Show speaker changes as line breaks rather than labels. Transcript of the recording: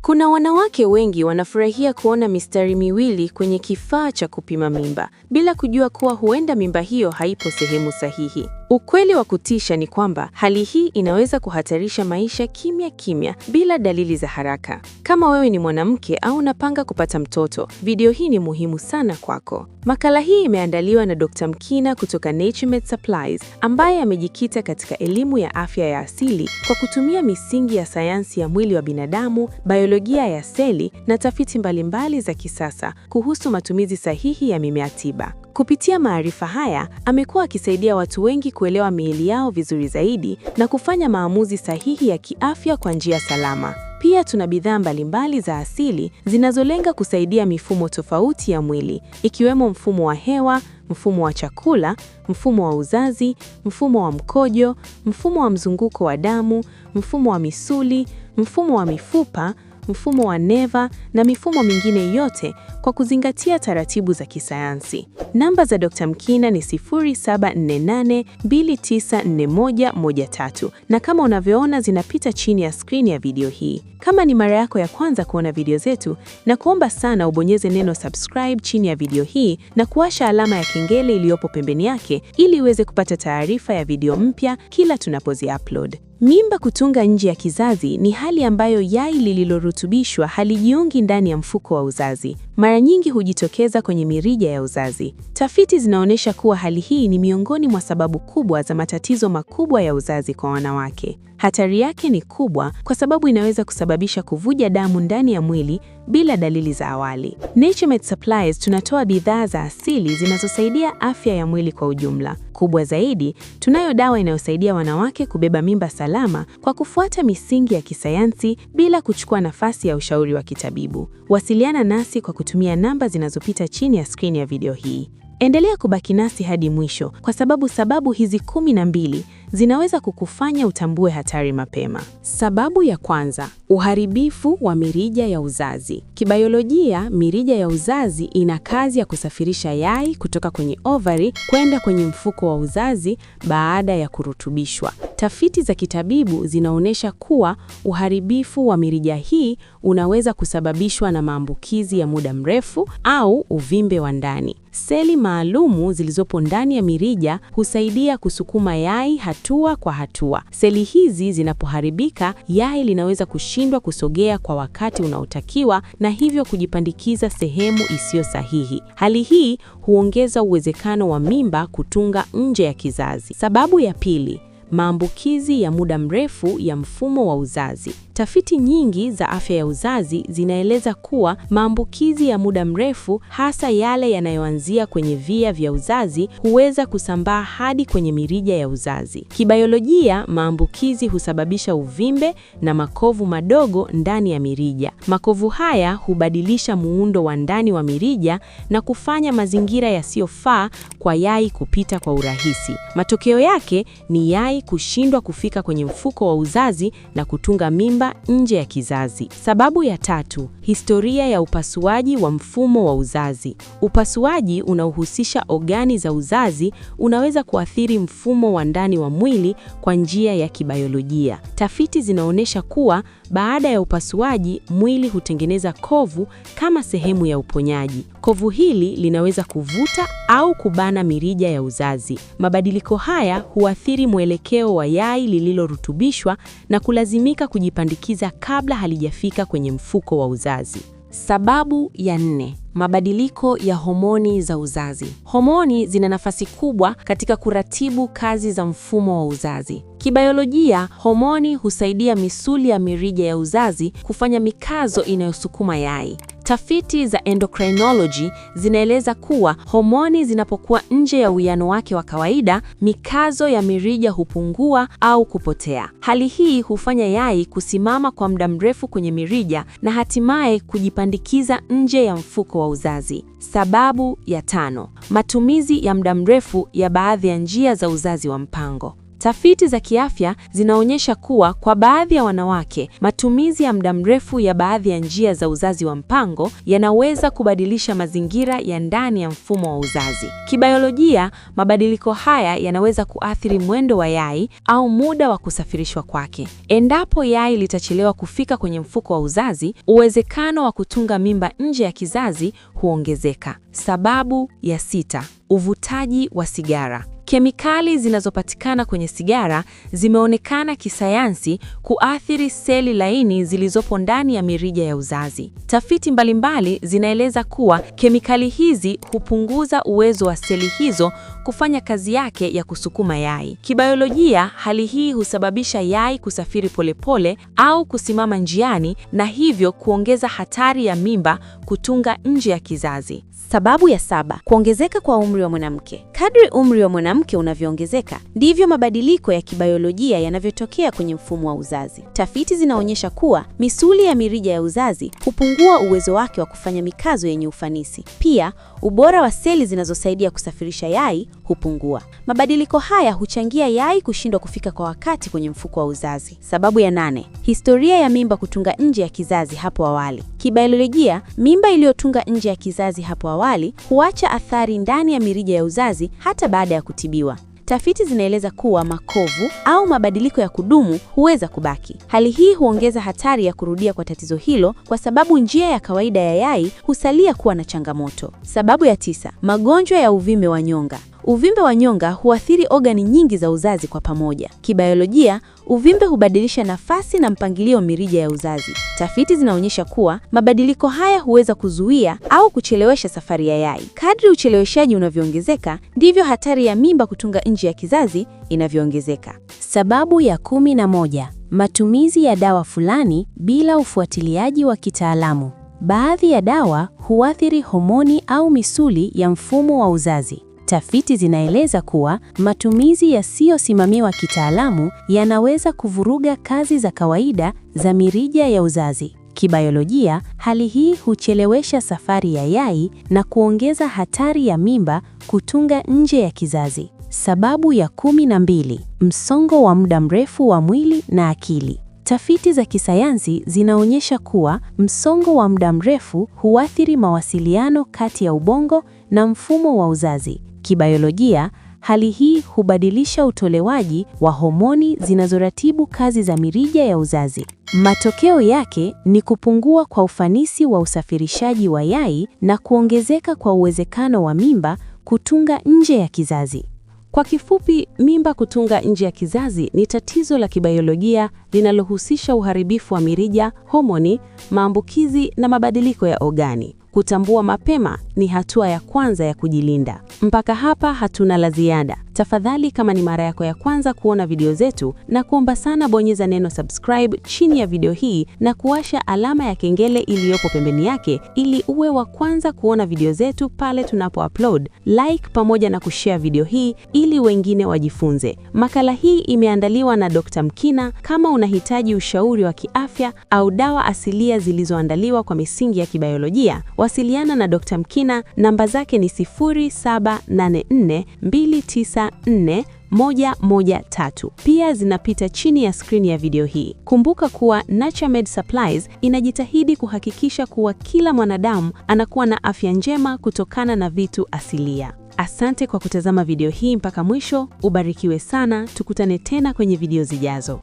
Kuna wanawake wengi wanafurahia kuona mistari miwili kwenye kifaa cha kupima mimba, bila kujua kuwa huenda mimba hiyo haipo sehemu sahihi. Ukweli wa kutisha ni kwamba hali hii inaweza kuhatarisha maisha kimya kimya bila dalili za haraka. Kama wewe ni mwanamke au unapanga kupata mtoto, video hii ni muhimu sana kwako. Makala hii imeandaliwa na Dr. Mkina kutoka Naturemed Supplies, ambaye amejikita katika elimu ya afya ya asili kwa kutumia misingi ya sayansi ya mwili wa binadamu, biolojia ya seli na tafiti mbalimbali za kisasa kuhusu matumizi sahihi ya mimea tiba. Kupitia maarifa haya, amekuwa akisaidia watu wengi kuelewa miili yao vizuri zaidi na kufanya maamuzi sahihi ya kiafya kwa njia salama. Pia tuna bidhaa mbalimbali za asili zinazolenga kusaidia mifumo tofauti ya mwili, ikiwemo mfumo wa hewa, mfumo wa chakula, mfumo wa uzazi, mfumo wa mkojo, mfumo wa mzunguko wa damu, mfumo wa misuli, mfumo wa mifupa, mfumo wa neva na mifumo mingine yote kwa kuzingatia taratibu za kisayansi. Namba za Dr. Mkina ni 0748294113 na kama unavyoona zinapita chini ya skrini ya video hii. Kama ni mara yako ya kwanza kuona video zetu, na kuomba sana ubonyeze neno subscribe chini ya video hii na kuwasha alama ya kengele iliyopo pembeni yake ili uweze kupata taarifa ya video mpya kila tunapozi-upload. Mimba kutunga nje ya kizazi ni hali ambayo yai lililorutubishwa halijiungi ndani ya mfuko wa uzazi. Mara nyingi hujitokeza kwenye mirija ya uzazi. Tafiti zinaonyesha kuwa hali hii ni miongoni mwa sababu kubwa za matatizo makubwa ya uzazi kwa wanawake. Hatari yake ni kubwa kwa sababu inaweza kusababisha kuvuja damu ndani ya mwili bila dalili za awali. Naturemed Supplies tunatoa bidhaa za asili zinazosaidia afya ya mwili kwa ujumla. Kubwa zaidi, tunayo dawa inayosaidia wanawake kubeba mimba salama kwa kufuata misingi ya kisayansi bila kuchukua nafasi ya ushauri wa kitabibu. Wasiliana nasi kwa kutumia namba zinazopita chini ya skrini ya video hii. Endelea kubaki nasi hadi mwisho kwa sababu hizi 12 zinaweza kukufanya utambue hatari mapema. Sababu ya kwanza, uharibifu wa mirija ya uzazi. Kibiolojia, mirija ya uzazi ina kazi ya kusafirisha yai kutoka kwenye ovari kwenda kwenye mfuko wa uzazi baada ya kurutubishwa. Tafiti za kitabibu zinaonyesha kuwa uharibifu wa mirija hii unaweza kusababishwa na maambukizi ya muda mrefu au uvimbe wa ndani. Seli maalumu zilizopo ndani ya mirija husaidia kusukuma yai hatua kwa hatua. Seli hizi zinapoharibika, yai linaweza kushindwa kusogea kwa wakati unaotakiwa na hivyo kujipandikiza sehemu isiyo sahihi. Hali hii huongeza uwezekano wa mimba kutunga nje ya kizazi. Sababu ya pili, maambukizi ya muda mrefu ya mfumo wa uzazi. Tafiti nyingi za afya ya uzazi zinaeleza kuwa maambukizi ya muda mrefu, hasa yale yanayoanzia kwenye via vya uzazi, huweza kusambaa hadi kwenye mirija ya uzazi. Kibiolojia, maambukizi husababisha uvimbe na makovu madogo ndani ya mirija. Makovu haya hubadilisha muundo wa ndani wa mirija na kufanya mazingira yasiyofaa kwa yai kupita kwa urahisi. Matokeo yake ni yai kushindwa kufika kwenye mfuko wa uzazi na kutunga mimba nje ya kizazi. Sababu ya tatu, historia ya upasuaji wa mfumo wa uzazi. Upasuaji unaohusisha ogani za uzazi unaweza kuathiri mfumo wa ndani wa mwili kwa njia ya kibiolojia. Tafiti zinaonyesha kuwa baada ya upasuaji, mwili hutengeneza kovu kama sehemu ya uponyaji. Kovu hili linaweza kuvuta au kubana mirija ya uzazi. Mabadiliko haya huathiri mwelekeo wa yai lililorutubishwa na kulazimika kujipandikiza kabla halijafika kwenye mfuko wa uzazi. Sababu ya 4, mabadiliko ya homoni za uzazi. Homoni zina nafasi kubwa katika kuratibu kazi za mfumo wa uzazi. Kibiolojia, homoni husaidia misuli ya mirija ya uzazi kufanya mikazo inayosukuma yai. Tafiti za endocrinology zinaeleza kuwa homoni zinapokuwa nje ya uwiano wake wa kawaida, mikazo ya mirija hupungua au kupotea. Hali hii hufanya yai kusimama kwa muda mrefu kwenye mirija na hatimaye kujipandikiza nje ya mfuko wa uzazi. Sababu ya 5, matumizi ya muda mrefu ya baadhi ya njia za uzazi wa mpango. Tafiti za kiafya zinaonyesha kuwa kwa baadhi ya wanawake, matumizi ya muda mrefu ya baadhi ya njia za uzazi wa mpango yanaweza kubadilisha mazingira ya ndani ya mfumo wa uzazi. Kibiolojia, mabadiliko haya yanaweza kuathiri mwendo wa yai au muda wa kusafirishwa kwake. Endapo yai litachelewa kufika kwenye mfuko wa uzazi, uwezekano wa kutunga mimba nje ya kizazi huongezeka. Sababu ya 6: uvutaji wa sigara. Kemikali zinazopatikana kwenye sigara zimeonekana kisayansi kuathiri seli laini zilizopo ndani ya mirija ya uzazi. Tafiti mbalimbali zinaeleza kuwa kemikali hizi hupunguza uwezo wa seli hizo kufanya kazi yake ya kusukuma yai. Kibiolojia, hali hii husababisha yai kusafiri polepole au kusimama njiani na hivyo kuongeza hatari ya mimba kutunga nje ya kizazi. Sababu ya 7: kuongezeka kwa umri wa mwanamke. Kadri umri wa mwanamke unavyoongezeka, ndivyo mabadiliko ya kibiolojia yanavyotokea kwenye mfumo wa uzazi. Tafiti zinaonyesha kuwa misuli ya mirija ya uzazi hupungua uwezo wake wa kufanya mikazo yenye ufanisi. Pia, ubora wa seli zinazosaidia kusafirisha yai hupungua. Mabadiliko haya huchangia yai kushindwa kufika kwa wakati kwenye mfuko wa uzazi. Sababu ya 8: historia ya mimba kutunga nje ya kizazi hapo awali. Kibiolojia, mimba iliyotunga nje ya kizazi hapo awali huacha athari ndani ya mirija ya uzazi hata baada ya kutibiwa. Tafiti zinaeleza kuwa makovu au mabadiliko ya kudumu huweza kubaki. Hali hii huongeza hatari ya kurudia kwa tatizo hilo kwa sababu njia ya kawaida ya yai husalia kuwa na changamoto. Sababu ya 9: magonjwa ya uvimbe wa nyonga. Uvimbe wa nyonga huathiri ogani nyingi za uzazi kwa pamoja. Kibiolojia, uvimbe hubadilisha nafasi na mpangilio wa mirija ya uzazi. Tafiti zinaonyesha kuwa mabadiliko haya huweza kuzuia au kuchelewesha safari ya yai. Kadri ucheleweshaji unavyoongezeka, ndivyo hatari ya mimba kutunga nje ya kizazi inavyoongezeka. Sababu ya 11: matumizi ya dawa fulani bila ufuatiliaji wa kitaalamu. Baadhi ya dawa huathiri homoni au misuli ya mfumo wa uzazi. Tafiti zinaeleza kuwa matumizi yasiyosimamiwa kitaalamu yanaweza kuvuruga kazi za kawaida za mirija ya uzazi. Kibiolojia, hali hii huchelewesha safari ya yai na kuongeza hatari ya mimba kutunga nje ya kizazi. Sababu ya 12: msongo wa muda mrefu wa mwili na akili. Tafiti za kisayansi zinaonyesha kuwa msongo wa muda mrefu huathiri mawasiliano kati ya ubongo na mfumo wa uzazi. Kibiolojia, hali hii hubadilisha utolewaji wa homoni zinazoratibu kazi za mirija ya uzazi. Matokeo yake ni kupungua kwa ufanisi wa usafirishaji wa yai na kuongezeka kwa uwezekano wa mimba kutunga nje ya kizazi. Kwa kifupi, mimba kutunga nje ya kizazi ni tatizo la kibiolojia linalohusisha uharibifu wa mirija, homoni, maambukizi na mabadiliko ya ogani. Kutambua mapema ni hatua ya kwanza ya kujilinda. Mpaka hapa hatuna la ziada. Tafadhali, kama ni mara yako ya kwanza kuona video zetu, na kuomba sana bonyeza neno subscribe chini ya video hii na kuwasha alama ya kengele iliyopo pembeni yake ili uwe wa kwanza kuona video zetu pale tunapo-upload. Like pamoja na kushare video hii ili wengine wajifunze. Makala hii imeandaliwa na Dr. Mkina. Kama unahitaji ushauri wa kiafya au dawa asilia zilizoandaliwa kwa misingi ya kibiolojia, wasiliana na Dr. Mkina. Namba zake ni 0784294113. Pia zinapita chini ya skrini ya video hii. Kumbuka kuwa Naturemed Supplies inajitahidi kuhakikisha kuwa kila mwanadamu anakuwa na afya njema kutokana na vitu asilia. Asante kwa kutazama video hii mpaka mwisho. Ubarikiwe sana. Tukutane tena kwenye video zijazo.